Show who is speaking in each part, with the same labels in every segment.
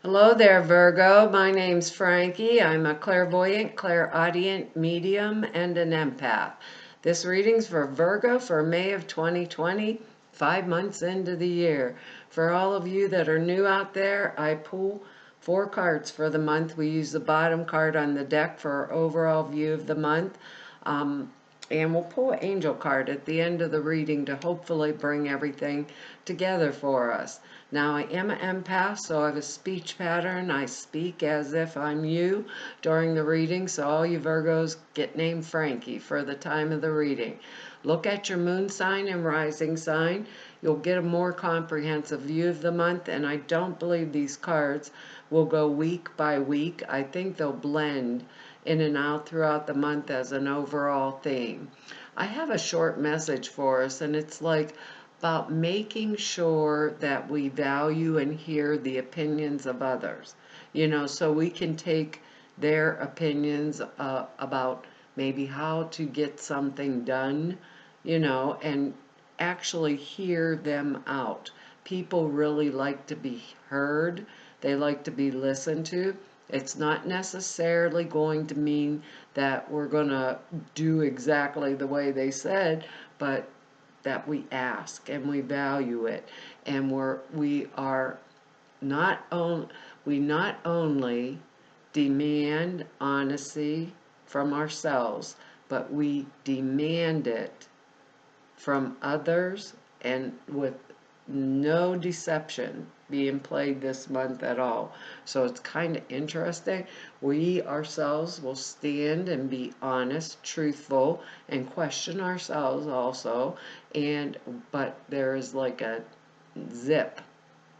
Speaker 1: Hello there, Virgo. My name's Frankie. I'm a clairvoyant, clairaudient, medium, and an empath. This reading's for Virgo for May of 2020, 5 months into the year. For all of you that are new out there, I pull 4 cards for the month. We use the bottom card on the deck for our overall view of the month. And we'll pull an angel card at the end of the reading to hopefully bring everything together for us. Now, I am an empath, so I have a speech pattern. I speak as if I'm you during the reading, so all you Virgos get named Frankie for the time of the reading. Look at your moon sign and rising sign. You'll get a more comprehensive view of the month, and I don't believe these cards will go week by week. I think they'll blend in and out throughout the month as an overall theme. I have a short message for us, and it's like about making sure that we value and hear the opinions of others, so we can take their opinions about maybe how to get something done, and actually hear them out. People really like to be heard, they like to be listened to. It's not necessarily going to mean that we're going to do exactly the way they said, but that we ask and we value it, and we are not on, we not only demand honesty from ourselves, but we demand it from others, and with no deception being played this month at all. So it's kind of interesting. We ourselves will stand and be honest, truthful, and question ourselves also. But there is like a zip.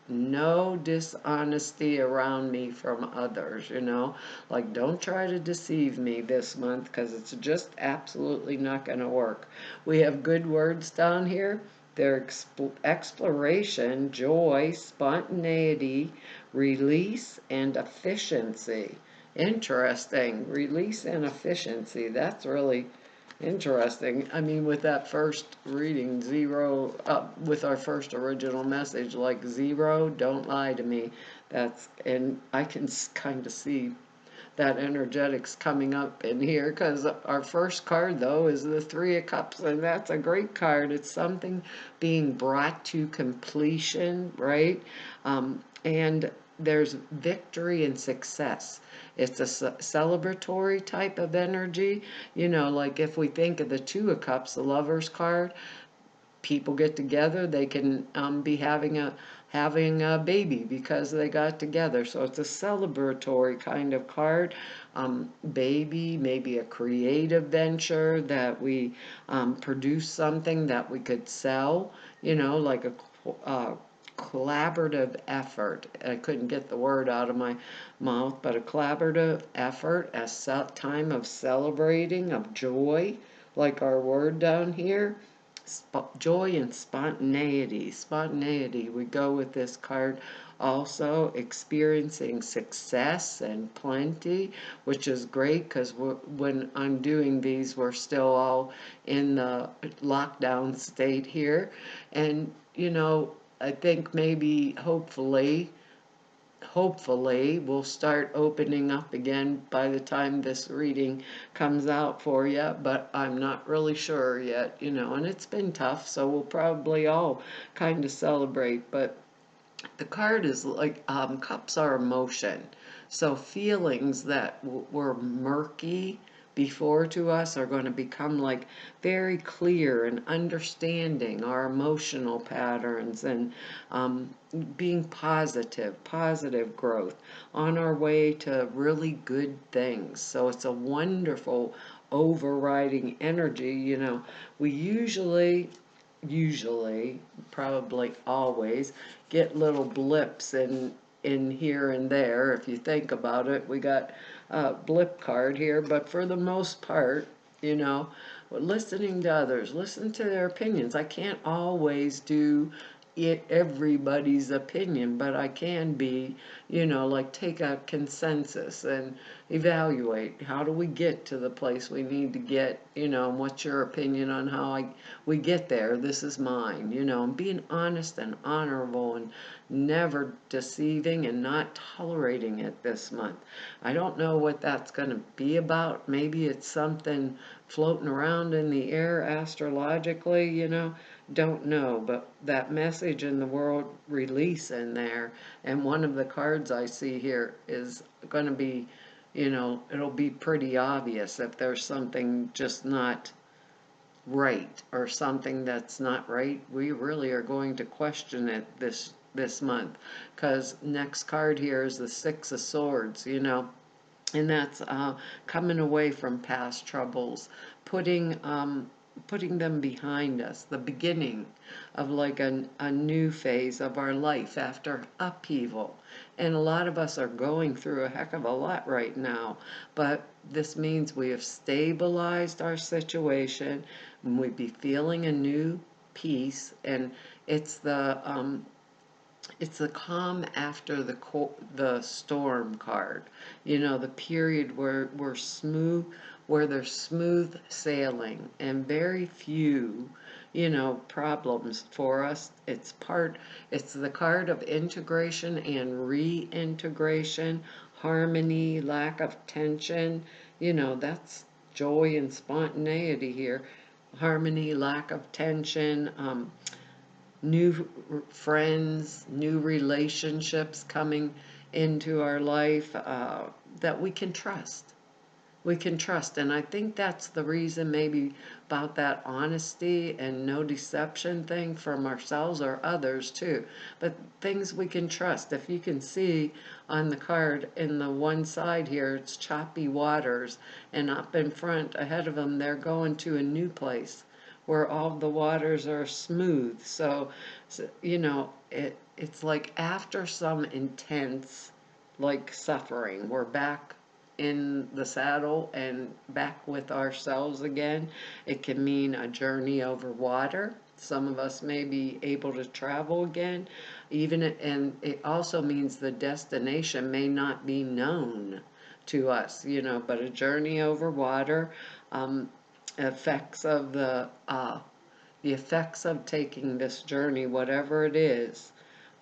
Speaker 1: No dishonesty around me from others, like don't try to deceive me this month, because it's just absolutely not going to work. We have good words down here. They're exploration, joy, spontaneity, release, and efficiency. Interesting. Release and efficiency. That's really interesting. I mean, with that first reading, zero, with our first original message, like zero, don't lie to me. And I can kind of see that energetics coming up in here, because our first card, though, is the Three of Cups, and that's a great card. It's something being brought to completion, right? And there's victory and success. It's a celebratory type of energy. Like if we think of the Two of Cups, the Lover's card, people get together, they can be having a baby because they got together. So it's a celebratory kind of card. Baby, maybe a creative venture that we produce something that we could sell, like a collaborative effort. I couldn't get the word out of my mouth, but a collaborative effort, a time of celebrating, of joy, like our word down here. Joy and spontaneity. Spontaneity, we go with this card. Also experiencing success and plenty, which is great, because when I'm doing these, we're still all in the lockdown state here. And I think maybe hopefully we'll start opening up again by the time this reading comes out for you, but I'm not really sure yet, and it's been tough, so we'll probably all kind of celebrate. But the card is like, cups are emotion, so feelings that were murky before to us are going to become like very clear, and understanding our emotional patterns, and being positive growth on our way to really good things. So it's a wonderful overriding energy. We usually, probably always, get little blips in here and there. If you think about it, we got a blip card here, but for the most part, listening to others, listen to their opinions. I can't always do everybody's opinion, but I can be, like take a consensus and evaluate how do we get to the place we need to get, and what's your opinion on how we get there. This is mine, and being honest and honorable, and never deceiving and not tolerating it this month. I don't know what that's going to be about. Maybe it's something floating around in the air astrologically, don't know, but that message in the world release in there, and one of the cards I see here is going to be, it'll be pretty obvious if there's something just not right or something that's not right. We really are going to question it this month, because next card here is the Six of Swords, and that's coming away from past troubles, putting them behind us, the beginning of like a new phase of our life after upheaval. And a lot of us are going through a heck of a lot right now, but this means we have stabilized our situation, and we'd be feeling a new peace, and it's the calm after the storm card. The period where where there's smooth sailing and very few, problems for us. It's the card of integration and reintegration, harmony, lack of tension. That's joy and spontaneity here. Harmony, lack of tension, new friends, new relationships coming into our life, that we can trust. We can trust. And I think that's the reason, maybe, about that honesty and no deception thing from ourselves or others too. But things we can trust. If you can see on the card in the one side here, it's choppy waters, and up in front ahead of them, they're going to a new place where all the waters are smooth. So it's like after some intense, like, suffering, we're back in the saddle and back with ourselves again. It can mean a journey over water. Some of us may be able to travel again, and it also means the destination may not be known to us, but a journey over water. Um, effects of the effects of taking this journey, whatever it is,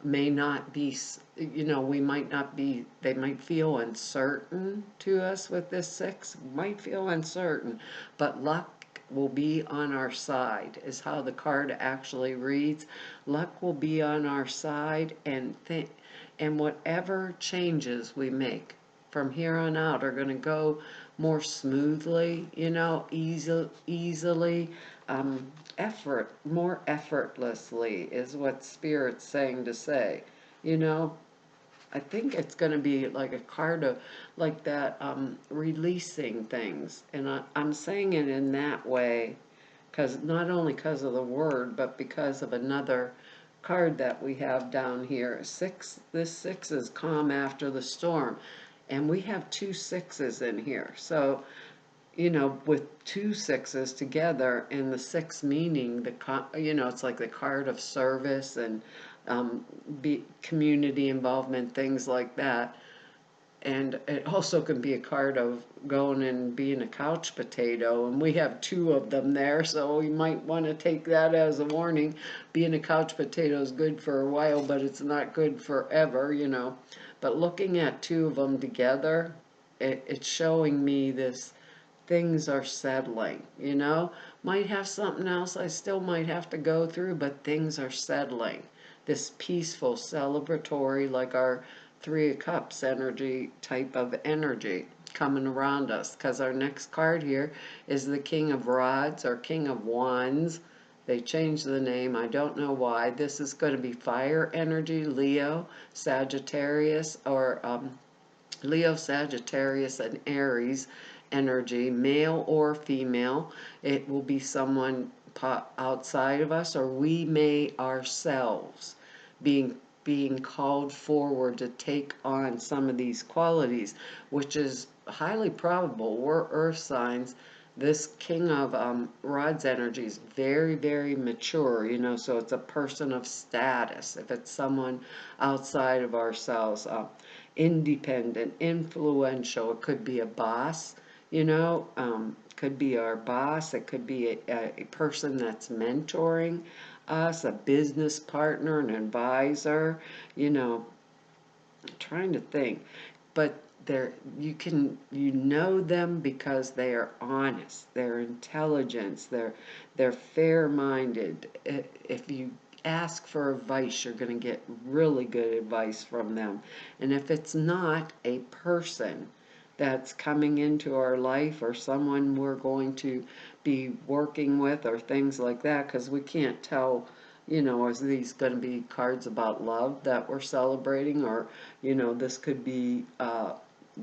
Speaker 1: may not be, we might not be, they might feel uncertain to us with this six, might feel uncertain, but luck will be on our side, is how the card actually reads. Luck will be on our side, and whatever changes we make from here on out are going to go more smoothly, easily, more effortlessly is what Spirit's saying to say. You know, I think it's going to be like a card of like that, releasing things, and I'm saying it in that way, because not only because of the word, but because of another card that we have down here. This six is calm after the storm, and we have two sixes in here. So, with two sixes together, and the six meaning it's like the card of service and community involvement, things like that. And it also can be a card of going and being a couch potato, and we have two of them there, so we might want to take that as a warning. Being a couch potato is good for a while, but it's not good forever. But looking at two of them together, it's showing me this: things are settling. Might have something else I still might have to go through, but things are settling. This peaceful, celebratory, like our Three of Cups energy, type of energy coming around us. Because our next card here is the King of Rods, or King of Wands. They changed the name, I don't know why. This is going to be fire energy, Leo, Sagittarius, or Leo, Sagittarius, and Aries energy, male or female. It will be someone outside of us, or we may ourselves being called forward to take on some of these qualities, which is highly probable. We're earth signs. This King of Rods energy is very, very mature, so it's a person of status. If it's someone outside of ourselves, independent, influential, it could be a boss, could be our boss. It could be a person that's mentoring. us, a business partner, an advisor, you know, trying to think, but they're you know them because they are honest, they're intelligent, they're fair-minded. If you ask for advice, you're going to get really good advice from them. And if it's not a person that's coming into our life or someone we're going to be working with or things like that, because we can't tell, you know, is these going to be cards about love that we're celebrating, or, you know, this could be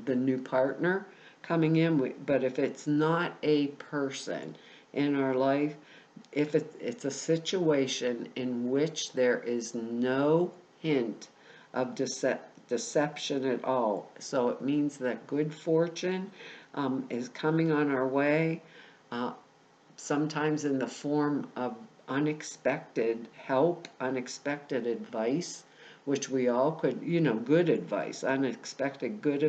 Speaker 1: the new partner coming in. But if it's not a person in our life, if it's a situation in which there is no hint of deception at all, so it means that good fortune is coming on our way. Uh, Sometimes in the form of unexpected help, unexpected advice, which we all could, you know, good advice, unexpected good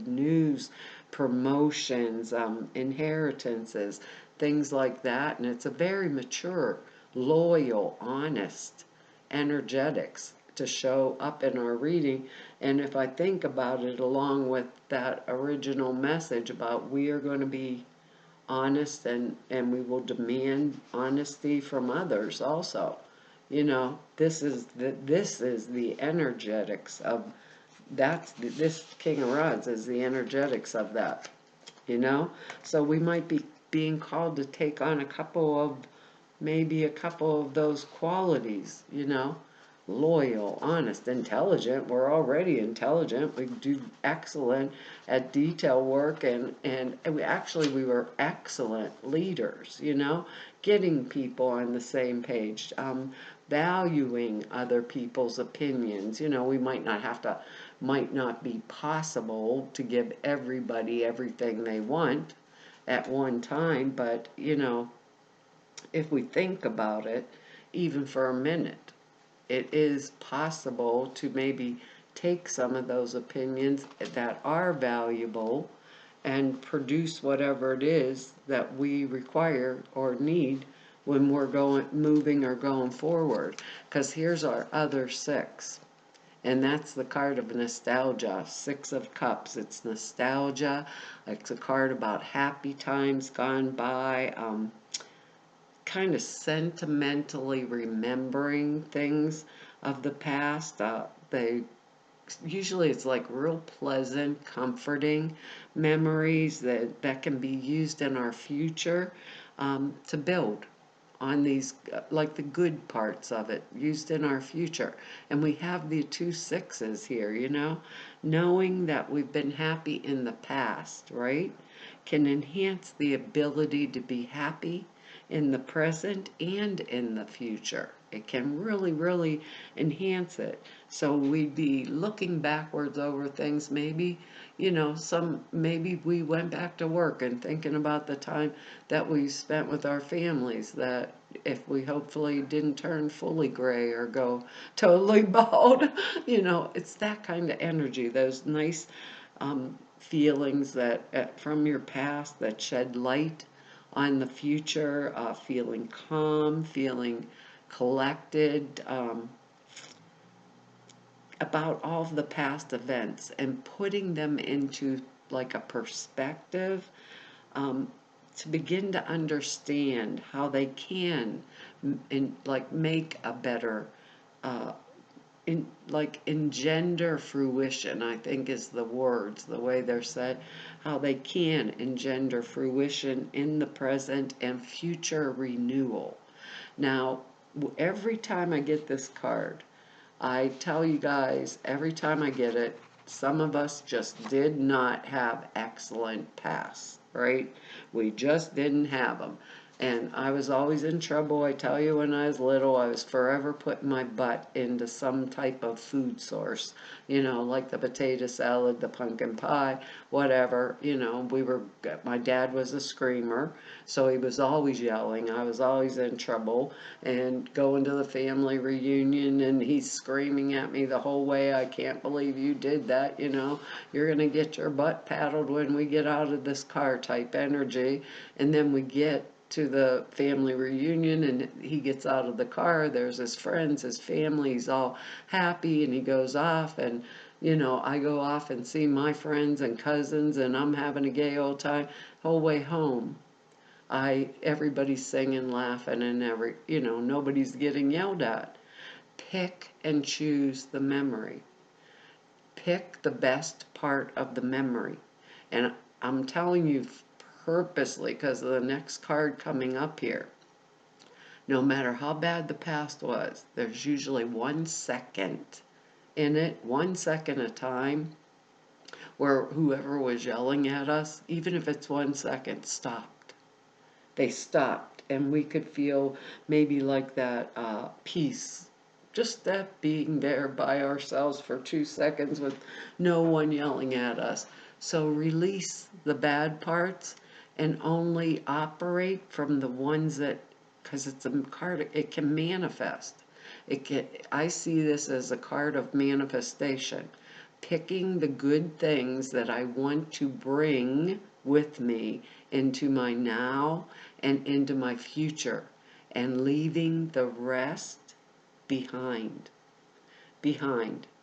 Speaker 1: news, promotions, inheritances, things like that. And it's a very mature, loyal, honest energetics to show up in our reading. And if I think about it along with that original message about we are going to be honest, and we will demand honesty from others also. You know, this is the energetics of this King of Rods is the energetics of that, you know. So we might be being called to take on maybe a couple of those qualities, you know. Loyal, honest, intelligent. We're already intelligent. We do excellent at detail work, and we were excellent leaders, you know, getting people on the same page, valuing other people's opinions. You know, we might not be possible to give everybody everything they want at one time, but, you know, if we think about it, even for a minute, it is possible to maybe take some of those opinions that are valuable and produce whatever it is that we require or need when we're moving or going forward. Because here's our other six, and that's the card of nostalgia. Six of Cups. It's nostalgia. It's a card about happy times gone by. Kind of sentimentally remembering things of the past. They usually it's like real pleasant, comforting memories that can be used in our future, to build on these, like the good parts of it, used in our future. And we have the two sixes here, you know, knowing that we've been happy in the past, right, can enhance the ability to be happy in the present and in the future. It can really, really enhance it. So we'd be looking backwards over things. Maybe, you know, maybe we went back to work and thinking about the time that we spent with our families, that if we hopefully didn't turn fully gray or go totally bald, you know, it's that kind of energy, those nice feelings that from your past that shed light on the future, feeling calm, feeling collected, about all of the past events and putting them into like a perspective, um, to begin to understand how they can like make a better, uh, engender fruition, I think is the words, the way they're said, how they can engender fruition in the present and future renewal. Now, every time I get this card, I tell you guys, every time I get it, some of us just did not have excellent pasts, right? We just didn't have them. And I was always in trouble. I tell you, when I was little, I was forever putting my butt into some type of food source, you know, like the potato salad, the pumpkin pie, whatever. You know, my dad was a screamer, so he was always yelling. I was always in trouble, and going to the family reunion, and he's screaming at me the whole way. I can't believe you did that, you know. You're going to get your butt paddled when we get out of this car type energy. And then we get to the family reunion, and he gets out of the car. There's his friends, his family. He's all happy, and he goes off. And I go off and see my friends and cousins, and I'm having a gay old time. Whole way home, everybody's singing, laughing, and nobody's getting yelled at. Pick and choose the memory. Pick the best part of the memory. And I'm telling you purposely, because of the next card coming up here, no matter how bad the past was, there's usually 1 second in it, 1 second a time, where whoever was yelling at us, even if it's 1 second, stopped. They stopped, and we could feel maybe like that peace. Just that being there by ourselves for 2 seconds with no one yelling at us. So release the bad parts and only operate from the ones that, because it's a card, it can manifest. I see this as a card of manifestation. Picking the good things that I want to bring with me into my now and into my future, and leaving the rest behind.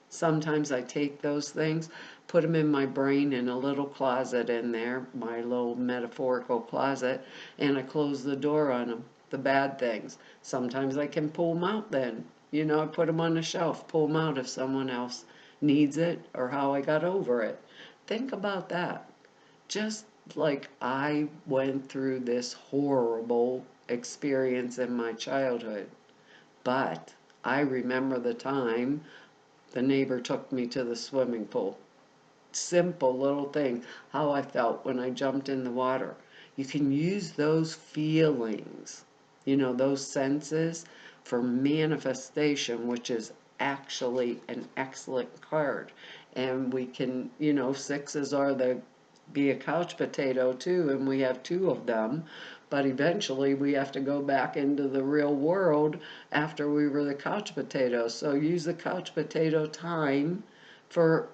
Speaker 1: Sometimes I take those things, put them in my brain in a little closet in there, my little metaphorical closet, and I close the door on them, the bad things. Sometimes I can pull them out then. I put them on the shelf, pull them out if someone else needs it, or how I got over it. Think about that. Just like I went through this horrible experience in my childhood, but I remember the time the neighbor took me to the swimming pool. Simple little thing, how I felt when I jumped in the water. You can use those feelings, those senses, for manifestation, which is actually an excellent card. And we can, sixes are be a couch potato too, and we have two of them. But eventually we have to go back into the real world after we were the couch potato. So use the couch potato time for,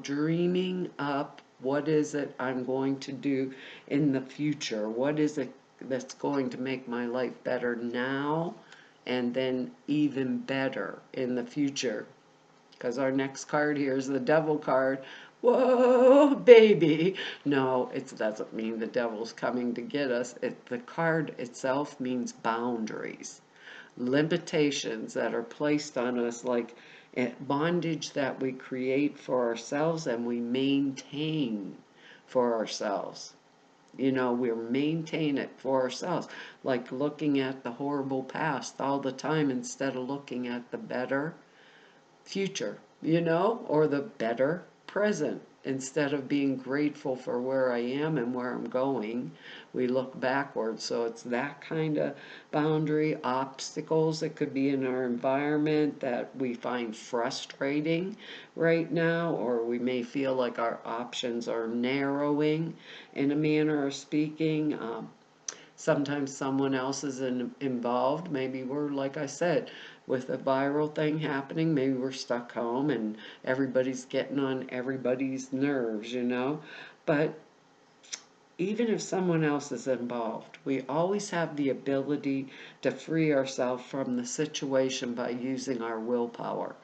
Speaker 1: dreaming up what is it I'm going to do in the future. What is it that's going to make my life better now, and then even better in the future. Because our next card here is the devil card. Whoa, baby. No, it doesn't mean the devil's coming to get us. The card itself means boundaries, limitations that are placed on us, like bondage that we create for ourselves and we maintain for ourselves. We maintain it for ourselves, like looking at the horrible past all the time instead of looking at the better future, or the better present. Instead of being grateful for where I am and where I'm going, we look backwards. So it's that kind of boundary, obstacles that could be in our environment that we find frustrating right now, or we may feel like our options are narrowing in a manner of speaking. Sometimes someone else is involved. Maybe we're, like I said, with a viral thing happening, maybe we're stuck home and everybody's getting on everybody's nerves, But even if someone else is involved, we always have the ability to free ourselves from the situation by using our willpower.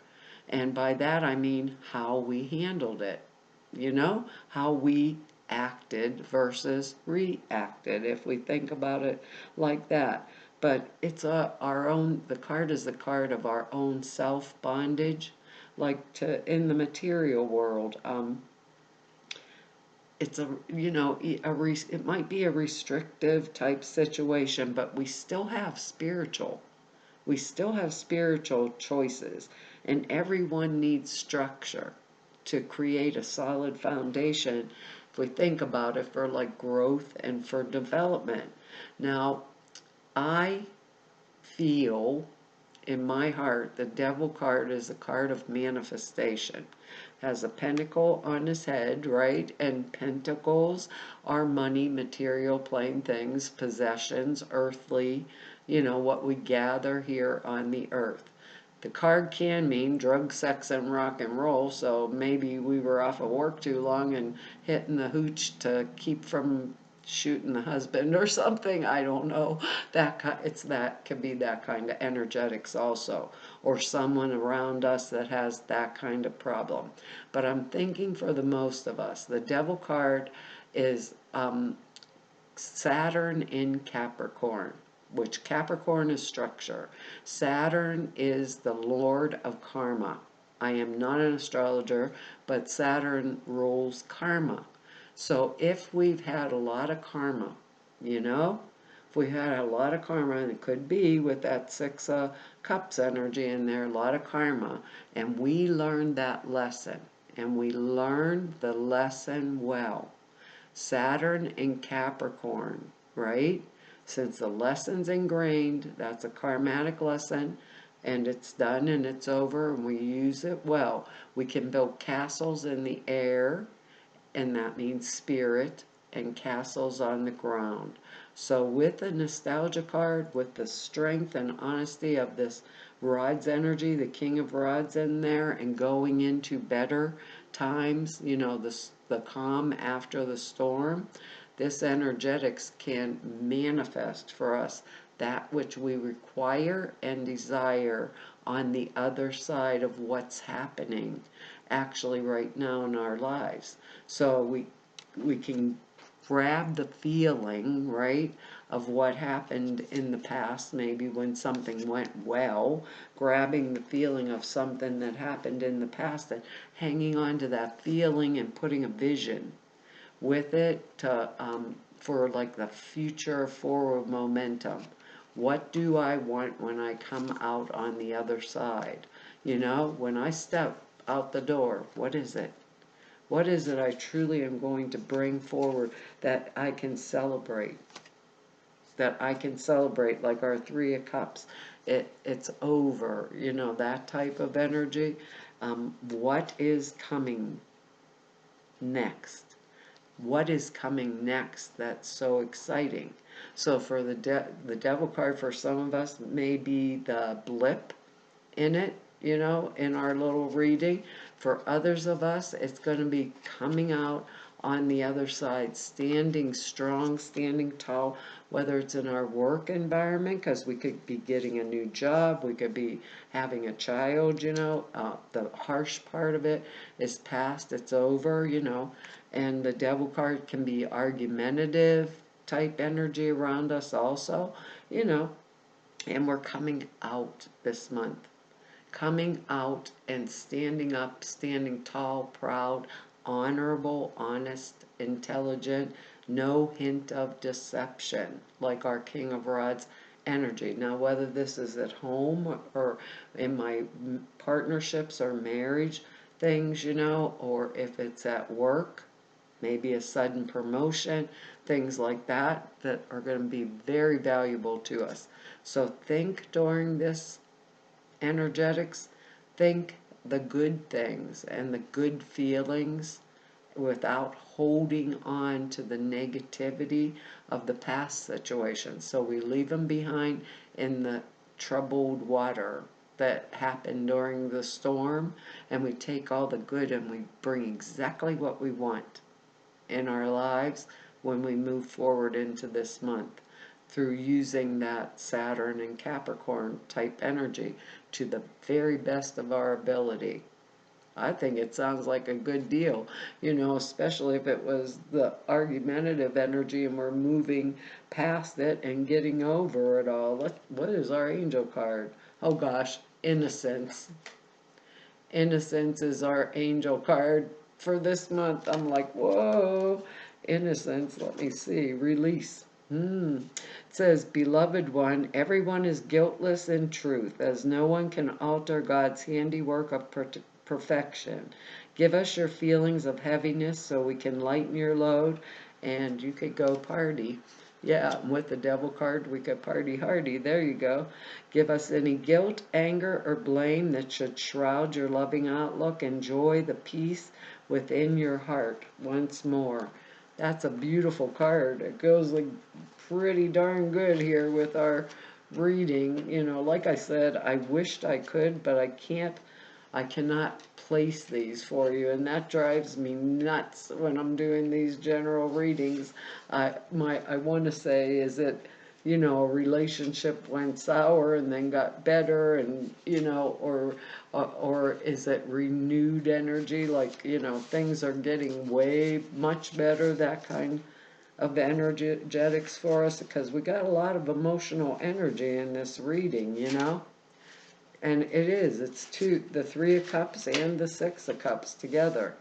Speaker 1: And by that I mean how we handled it, how we acted versus reacted, if we think about it like that. But it's our own, the card is the card of our own self bondage, like in the material world. It's it might be a restrictive type situation, but we still have spiritual. We still have spiritual choices, and everyone needs structure to create a solid foundation, if we think about it, for like growth and for development. Now, I feel in my heart the devil card is a card of manifestation. Has a pentacle on his head, right? And pentacles are money, material, plain things, possessions, earthly, what we gather here on the earth. The card can mean drug, sex, and rock and roll, so maybe we were off of work too long and hitting the hooch to keep from shooting the husband or something. I don't know. That can be that kind of energetics also, or someone around us that has that kind of problem. But I'm thinking for the most of us, the Devil card is Saturn in Capricorn, which Capricorn is structure. Saturn is the Lord of karma. I am not an astrologer, but Saturn rules karma. So if we've had a lot of karma, you know, if we had a lot of karma, and it could be with that Six of Cups energy in there, a lot of karma, and we learned that lesson, and we learned the lesson well. Saturn in Capricorn, right? Since the lesson's ingrained, that's a karmatic lesson, and it's done and it's over, and we use it well. We can build castles in the air, and that means spirit, and castles on the ground. So with the nostalgia card, with the strength and honesty of this Rod's energy, the King of Rods in there, and going into better times, you know, the calm after the storm, this energetics can manifest for us that which we require and desire on the other side of what's happening actually right now in our lives. So we can grab the feeling, right, of what happened in the past, maybe when something went well, grabbing the feeling of something that happened in the past and hanging on to that feeling and putting a vision with it to, for like the future forward momentum. What do I want when I come out on the other side? You know, when I step out the door, what is it? What is it I truly am going to bring forward that I can celebrate? That I can celebrate, like our Three of Cups. It's over, you know, that type of energy. What is coming next? What is coming next that's so exciting? So for the Devil card, for some of us, may be the blip in it, you know, in our little reading. For others of us, it's going to be coming out on the other side, standing strong, standing tall, whether it's in our work environment, because we could be getting a new job, we could be having a child, you know, the harsh part of it is past, it's over, you know, and the Devil card can be argumentative type energy around us also, you know, and we're coming out this month. Coming out and standing up, standing tall, proud, honorable, honest, intelligent, no hint of deception, like our King of Rods energy. Now, whether this is at home or in my partnerships or marriage things, you know, or if it's at work, maybe a sudden promotion, things like that, that are going to be very valuable to us. So think during this energetics, think the good things and the good feelings without holding on to the negativity of the past situations. So we leave them behind in the troubled water that happened during the storm, and we take all the good and we bring exactly what we want in our lives when we move forward into this month through using that Saturn and Capricorn type energy to the very best of our ability. I think it sounds like a good deal, you know, especially if it was the argumentative energy and we're moving past it and getting over it all. What is our angel card? Oh gosh, innocence. Innocence is our angel card for this month. I'm like, whoa, innocence. Let me see. Release. It says, Beloved one, everyone is guiltless in truth, as no one can alter God's handiwork of perfection. Give us your feelings of heaviness so we can lighten your load, and you could go party. Yeah, with the Devil card, we could party hardy. There you go. Give us any guilt, anger, or blame that should shroud your loving outlook. Enjoy the peace within your heart once more. That's a beautiful card. It goes like pretty darn good here with our reading. You know, like I said, I wished I could, but I can't I cannot place these for you, and that drives me nuts when I'm doing these general readings. I want to say, is it, a relationship went sour and then got better, and or is it renewed energy, like, things are getting way much better, that kind of energetics for us, because we got a lot of emotional energy in this reading. And it's the Three of Cups and the Six of Cups together.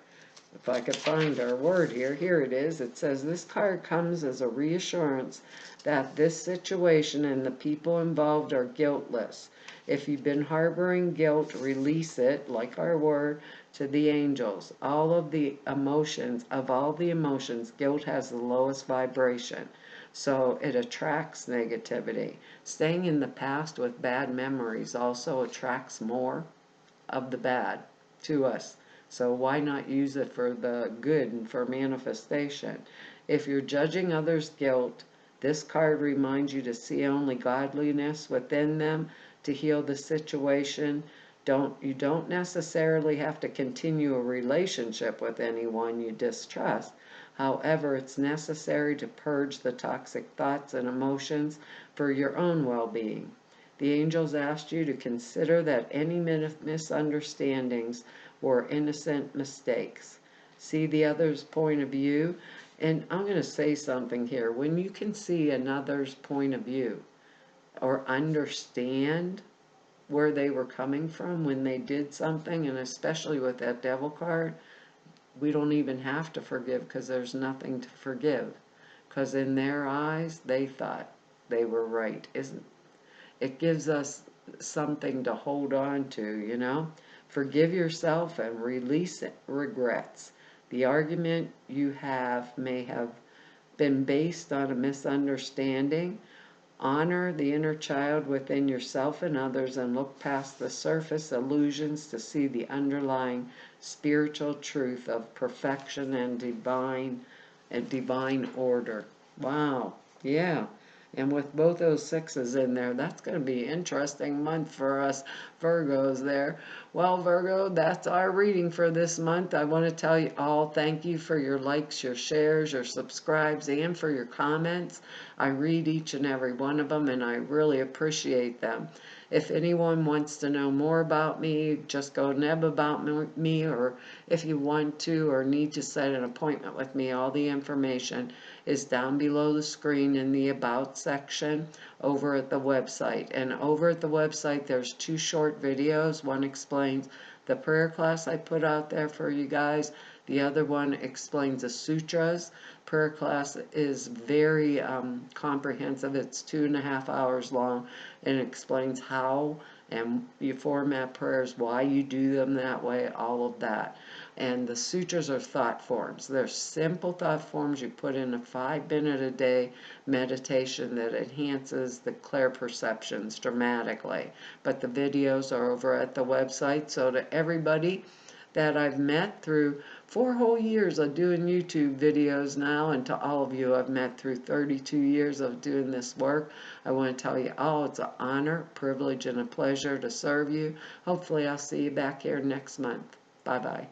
Speaker 1: If I could find our word here it is. It says this card comes as a reassurance that this situation and the people involved are guiltless. If you've been harboring guilt, release it, like our word, to the angels. All of all the emotions, guilt has the lowest vibration. So it attracts negativity. Staying in the past with bad memories also attracts more of the bad to us. So why not use it for the good and for manifestation? If you're judging others' guilt, this card reminds you to see only godliness within them to heal the situation. You don't necessarily have to continue a relationship with anyone you distrust. However, it's necessary to purge the toxic thoughts and emotions for your own well-being. The angels asked you to consider that any misunderstandings were innocent mistakes. See the other's point of view. And I'm going to say something here. When you can see another's point of view or understand where they were coming from when they did something, and especially with that Devil card, we don't even have to forgive, because there's nothing to forgive. Because in their eyes, they thought they were right. It gives us something to hold on to. Forgive yourself and release regrets. The argument you have may have been based on a misunderstanding. Honor the inner child within yourself and others, and look past the surface illusions to see the underlying spiritual truth of perfection and divine order. Wow. Yeah. And with both those sixes in there, that's going to be an interesting month for us Virgos there. Well, Virgo, that's our reading for this month. I want to tell you all thank you for your likes, your shares, your subscribes, and for your comments. I read each and every one of them, and I really appreciate them. If anyone wants to know more about me, just go Neb about me, or if you want to or need to set an appointment with me, all the information is down below the screen in the About section over at the website. And over at the website, there's 2 short videos. One explains the prayer class I put out there for you guys. The other one explains the sutras. Prayer class is very comprehensive. It's 2.5 hours long, and it explains how and you format prayers, why you do them that way, all of that. And the sutras are thought forms. They're simple thought forms you put in a 5-minute-a-day meditation that enhances the clear perceptions dramatically. But the videos are over at the website. So to everybody that I've met through 4 whole years of doing YouTube videos now, and to all of you I've met through 32 years of doing this work, I want to tell you all it's an honor, privilege, and a pleasure to serve you. Hopefully I'll see you back here next month. Bye-bye.